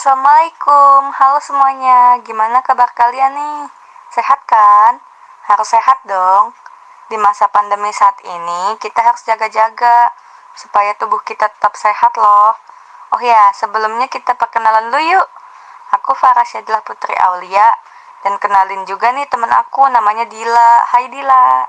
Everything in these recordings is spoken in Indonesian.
Assalamualaikum, halo semuanya. Gimana kabar kalian nih? Sehat kan? Harus sehat dong. Di masa pandemi saat ini, kita harus jaga-jaga supaya tubuh kita tetap sehat loh. Oh ya, sebelumnya kita perkenalan dulu yuk. Aku Farah Syadilah Putri Aulia, dan kenalin juga nih temen aku namanya Dila. Hai Dila.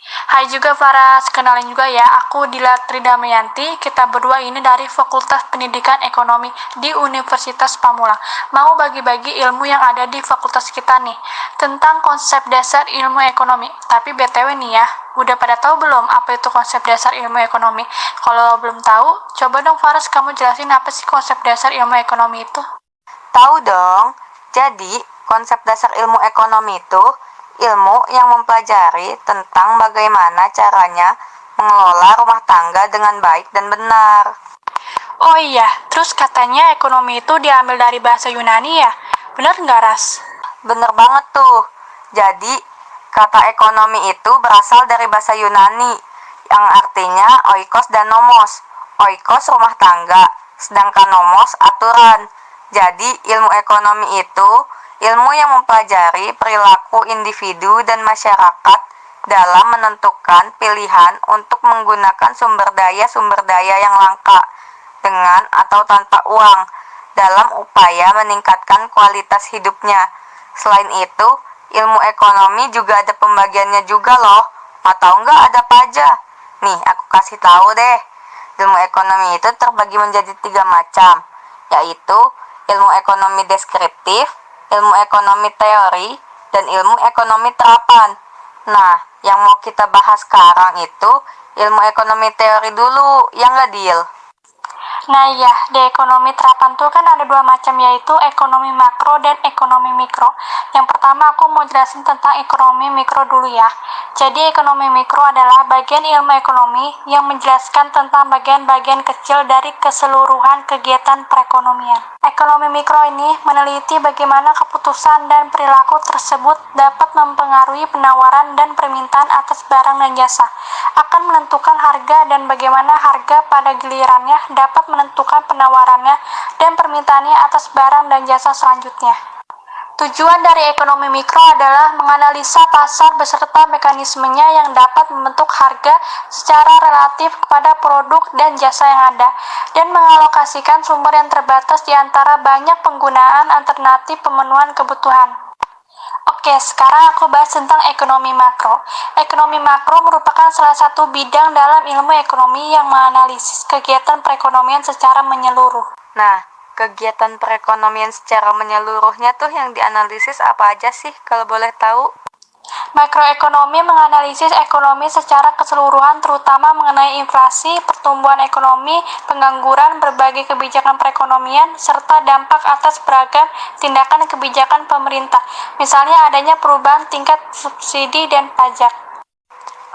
Hai juga Faras, kenalin juga ya, aku Dila Tridamayanti. Kita berdua ini dari Fakultas Pendidikan Ekonomi di Universitas Pamulang. Mau bagi-bagi ilmu yang ada di fakultas kita nih, tentang konsep dasar ilmu ekonomi. Tapi BTW nih ya, udah pada tahu belum apa itu konsep dasar ilmu ekonomi? Kalau belum tahu, coba dong Faras kamu jelasin apa sih konsep dasar ilmu ekonomi itu? Tahu dong. Jadi, konsep dasar ilmu ekonomi itu ilmu yang mempelajari tentang bagaimana caranya mengelola rumah tangga dengan baik dan benar. Oh iya, terus katanya ekonomi itu diambil dari bahasa Yunani ya? Bener nggak, Ras? Bener banget tuh. Jadi, kata ekonomi itu berasal dari bahasa Yunani yang artinya oikos dan nomos. Oikos rumah tangga, sedangkan nomos aturan. Jadi, ilmu ekonomi itu ilmu yang mempelajari perilaku individu dan masyarakat dalam menentukan pilihan untuk menggunakan sumber daya yang langka dengan atau tanpa uang dalam upaya meningkatkan kualitas hidupnya. Selain itu, ilmu ekonomi juga ada pembagiannya juga loh. Mau tahu nggak ada apa aja? Nih, aku kasih tahu deh. Ilmu ekonomi itu terbagi menjadi 3 macam, yaitu ilmu ekonomi deskriptif, ilmu ekonomi teori, dan ilmu ekonomi terapan. Nah, yang mau kita bahas sekarang itu ilmu ekonomi teori dulu, yang nggak Dil? Nah ya, di ekonomi terapan tuh kan ada 2 macam, yaitu ekonomi makro dan ekonomi mikro. Yang pertama aku mau jelasin tentang ekonomi mikro dulu ya. Jadi ekonomi mikro adalah bagian ilmu ekonomi yang menjelaskan tentang bagian-bagian kecil dari keseluruhan kegiatan perekonomian. Ekonomi mikro ini meneliti bagaimana keputusan dan perilaku tersebut dapat mempengaruhi penawaran dan permintaan atas barang dan jasa, akan menentukan harga dan bagaimana harga pada gilirannya dapat menentukan penawarannya dan permintaannya atas barang dan jasa selanjutnya. Tujuan dari ekonomi mikro adalah menganalisa pasar beserta mekanismenya yang dapat membentuk harga secara relatif kepada produk dan jasa yang ada, dan mengalokasikan sumber yang terbatas di antara banyak penggunaan alternatif pemenuhan kebutuhan. Oke, sekarang aku bahas tentang ekonomi makro. Ekonomi makro merupakan salah satu bidang dalam ilmu ekonomi yang menganalisis kegiatan perekonomian secara menyeluruh. Nah, kegiatan perekonomian secara menyeluruhnya tuh yang dianalisis apa aja sih kalau boleh tahu? Makroekonomi menganalisis ekonomi secara keseluruhan, terutama mengenai inflasi, pertumbuhan ekonomi, pengangguran, berbagai kebijakan perekonomian, serta dampak atas beragam tindakan kebijakan pemerintah, misalnya adanya perubahan tingkat subsidi dan pajak.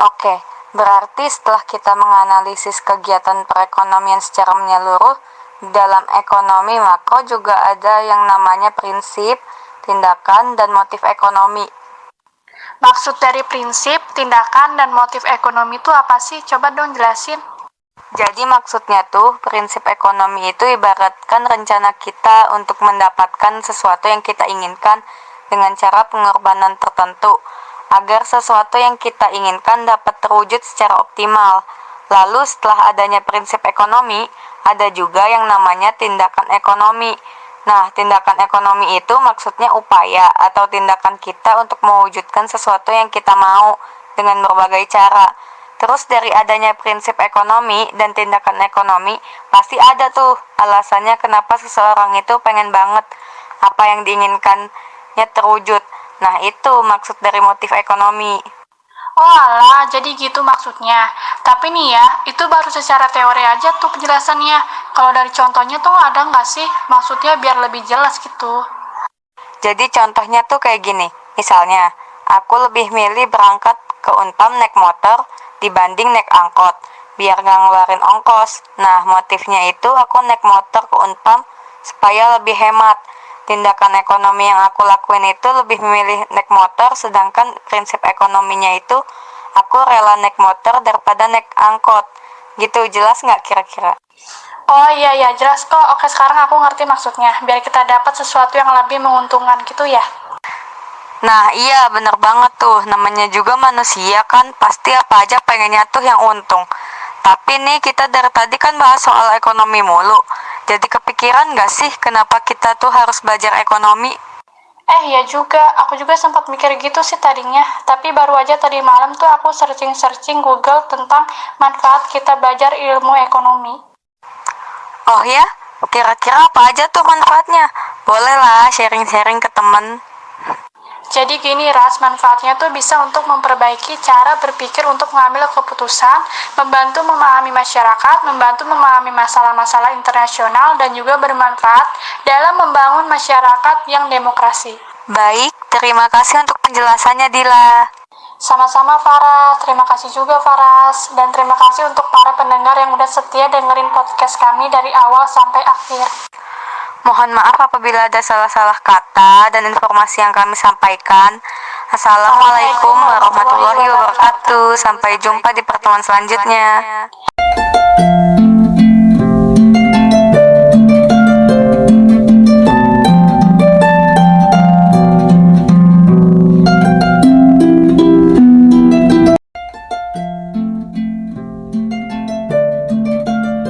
Oke, berarti setelah kita menganalisis kegiatan perekonomian secara menyeluruh, dalam ekonomi makro juga ada yang namanya prinsip, tindakan, dan motif ekonomi. Maksud dari prinsip, tindakan, dan motif ekonomi itu apa sih? Coba dong jelasin. Jadi maksudnya tuh prinsip ekonomi itu ibaratkan rencana kita untuk mendapatkan sesuatu yang kita inginkan dengan cara pengorbanan tertentu agar sesuatu yang kita inginkan dapat terwujud secara optimal. Lalu setelah adanya prinsip ekonomi, ada juga yang namanya tindakan ekonomi. Nah, tindakan ekonomi itu maksudnya upaya atau tindakan kita untuk mewujudkan sesuatu yang kita mau dengan berbagai cara. Terus dari adanya prinsip ekonomi dan tindakan ekonomi, pasti ada tuh alasannya kenapa seseorang itu pengen banget apa yang diinginkannya terwujud. Nah, itu maksud dari motif ekonomi. Oh alah, jadi gitu maksudnya. Tapi nih ya, itu baru secara teori aja tuh penjelasannya. Kalau dari contohnya tuh ada nggak sih? Maksudnya biar lebih jelas gitu. Jadi contohnya tuh kayak gini. Misalnya, aku lebih milih berangkat ke Unpam naik motor dibanding naik angkot, biar nggak ngeluarin ongkos. Nah, motifnya itu aku naik motor ke Unpam supaya lebih hemat. Tindakan ekonomi yang aku lakuin itu lebih memilih naik motor, sedangkan prinsip ekonominya itu aku rela naik motor daripada naik angkot. Gitu, jelas nggak kira-kira? Oh iya, jelas kok. Oke, sekarang aku ngerti maksudnya. Biar kita dapat sesuatu yang lebih menguntungkan gitu ya. Nah iya bener banget tuh, namanya juga manusia kan pasti apa aja pengennya tuh yang untung. Tapi nih kita dari tadi kan bahas soal ekonomi mulu. Jadi kepikiran gak sih kenapa kita tuh harus belajar ekonomi? Iya juga, aku juga sempat mikir gitu sih tadinya. Tapi baru aja tadi malam tuh aku searching-searching Google tentang manfaat kita belajar ilmu ekonomi. Oh ya? Kira-kira apa aja tuh manfaatnya? Boleh lah sharing-sharing ke temen. Jadi gini Ras, manfaatnya tuh bisa untuk memperbaiki cara berpikir untuk mengambil keputusan, membantu memahami masyarakat, membantu memahami masalah-masalah internasional, dan juga bermanfaat dalam membangun masyarakat yang demokrasi. Baik, terima kasih untuk penjelasannya Dila. Sama-sama Faras, terima kasih juga Faras, dan terima kasih untuk para pendengar yang udah setia dengerin podcast kami dari awal sampai akhir. Mohon maaf apabila ada salah-salah kata dan informasi yang kami sampaikan. Assalamualaikum warahmatullahi wabarakatuh. Sampai jumpa di pertemuan selanjutnya.